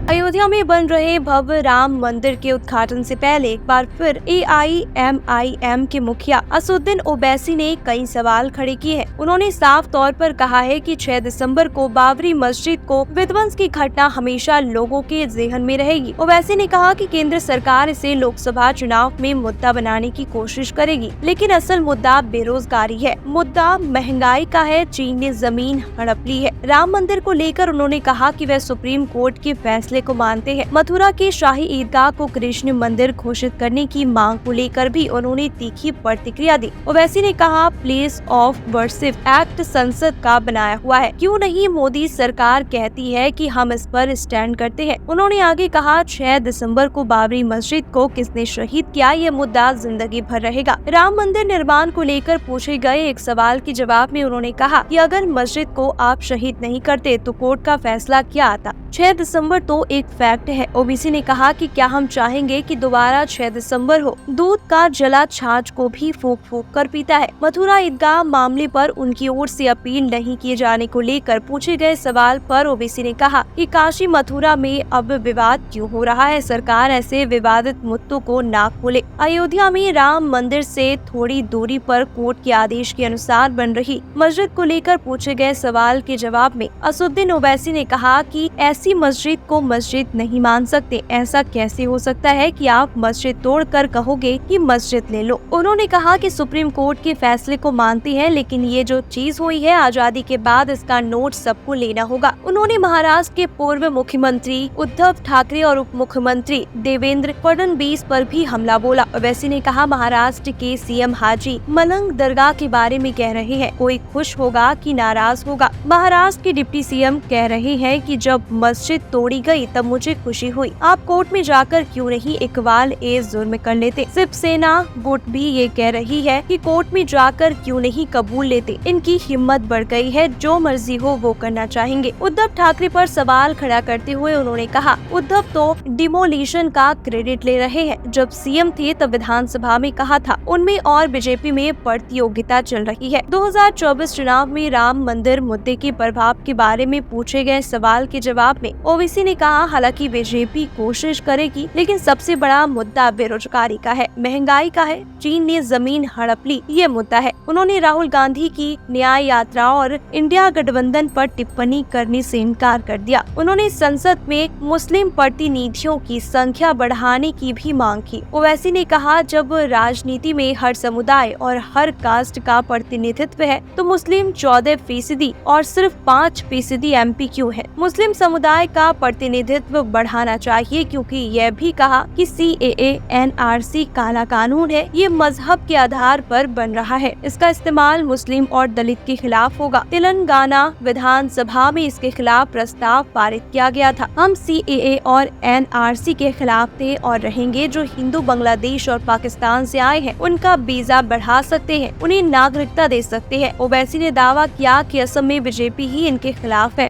अयोध्या में बन रहे भव्य राम मंदिर के उद्घाटन से पहले एक बार फिर AIMIM के मुखिया असदुद्दीन ओवैसी ने कई सवाल खड़े किए हैं। उन्होंने साफ तौर पर कहा है कि 6 दिसंबर को बाबरी मस्जिद को विध्वंस की घटना हमेशा लोगों के ज़हन में रहेगी। ओवैसी ने कहा कि केंद्र सरकार इसे लोकसभा चुनाव में मुद्दा बनाने की कोशिश करेगी, लेकिन असल मुद्दा बेरोजगारी है, मुद्दा महंगाई का है। चीन ने जमीन हड़प ली है। राम मंदिर को लेकर उन्होंने कहा कि वह सुप्रीम कोर्ट के फैसले को मानते हैं। मथुरा के शाही ईदगाह को कृष्ण मंदिर घोषित करने की मांग को लेकर भी उन्होंने तीखी प्रतिक्रिया दी। ओवैसी ने कहा, प्लेस ऑफ वर्शिप एक्ट संसद का बनाया हुआ है, क्यों नहीं मोदी सरकार कहती है कि हम इस पर स्टैंड करते हैं। उन्होंने आगे कहा, 6 दिसंबर को बाबरी मस्जिद को किसने शहीद किया, ये मुद्दा जिंदगी भर रहेगा। राम मंदिर निर्माण को लेकर पूछे गए एक सवाल के जवाब में उन्होंने कहा कि अगर मस्जिद को आप शहीद नहीं करते तो कोर्ट का फैसला क्या आता। 6 दिसंबर तो एक फैक्ट है। ओबीसी ने कहा कि क्या हम चाहेंगे कि दोबारा 6 दिसंबर हो। दूध का जला छाछ को भी फूंक फूंक कर पीता है। मथुरा ईदगाह मामले पर उनकी ओर से अपील नहीं किए जाने को लेकर पूछे गए सवाल पर ओबीसी ने कहा कि काशी मथुरा में अब विवाद क्यों हो रहा है, सरकार ऐसे विवादित मुद्दों को ना खोले। अयोध्या में राम मंदिर से थोड़ी दूरी पर कोर्ट के आदेश के अनुसार बन रही मस्जिद को लेकर पूछे गए सवाल के जवाब में असदुद्दीन ओवैसी ने कहा कि ऐसी मस्जिद को मस्जिद नहीं मान सकते। ऐसा कैसे हो सकता है कि आप मस्जिद तोड़कर कहोगे कि मस्जिद ले लो। उन्होंने कहा कि सुप्रीम कोर्ट के फैसले को मानते हैं, लेकिन ये जो चीज हुई है आजादी के बाद, इसका नोट सबको लेना होगा। उन्होंने महाराष्ट्र के पूर्व मुख्यमंत्री उद्धव ठाकरे और उप मुख्यमंत्री देवेंद्र फडणवीस पर भी हमला बोला। ओवैसी ने कहा, महाराष्ट्र के CM हाजी मलंग दरगाह के बारे में कह रहे हैं, कोई खुश होगा कि नाराज होगा। महाराष्ट्र के डिप्टी CM कह रहे हैं कि जब मस्जिद तोड़ी गई तब मुझे खुशी हुई। आप कोर्ट में जाकर क्यों नहीं इकबाल ए जुर्म कर लेते। शिवसेना गुट भी ये कह रही है कि कोर्ट में जाकर क्यों नहीं कबूल लेते। इनकी हिम्मत बढ़ गई है, जो मर्जी हो वो करना चाहेंगे। उद्धव ठाकरे पर सवाल खड़ा करते हुए उन्होंने कहा, उद्धव तो डिमोलिशन का क्रेडिट ले रहे हैं। जब CM थे तब विधानसभा में कहा था, उनमें और बीजेपी में प्रतियोगिता चल रही है। 2024 चुनाव में राम मंदिर मुद्दे के प्रभाव के बारे में पूछे गए सवाल के जवाब में ओवैसी ने कहा, हालांकि बीजेपी कोशिश करेगी, लेकिन सबसे बड़ा मुद्दा बेरोजगारी का है, महंगाई का है। चीन ने जमीन हड़प ली, ये मुद्दा है। उन्होंने राहुल गांधी की न्याय यात्रा और इंडिया गठबंधन पर टिप्पणी करने से इनकार कर दिया। उन्होंने संसद में मुस्लिम प्रतिनिधियों की संख्या बढ़ाने की भी मांग की। ओवैसी ने कहा, जब राजनीति में हर समुदाय और हर कास्ट का प्रतिनिधित्व है तो मुस्लिम 14% और सिर्फ 5% MP क्यों है। मुस्लिम समुदाय का प्रतिनिधित्व बढ़ाना चाहिए, क्योंकि यह भी कहा कि CAA NRC काला कानून है, ये मजहब के आधार पर बन रहा है, इसका इस्तेमाल मुस्लिम और दलित के खिलाफ होगा। तेलंगाना विधानसभा में इसके खिलाफ प्रस्ताव पारित किया गया था। हम CAA और NRC के खिलाफ थे और रहेंगे। जो हिंदू बांग्लादेश और पाकिस्तान से आए हैं उनका वीजा बढ़ा सकते हैं, उन्हें नागरिकता दे सकते हैं। ओवैसी ने दावा किया कि असम में बीजेपी ही इनके खिलाफ है।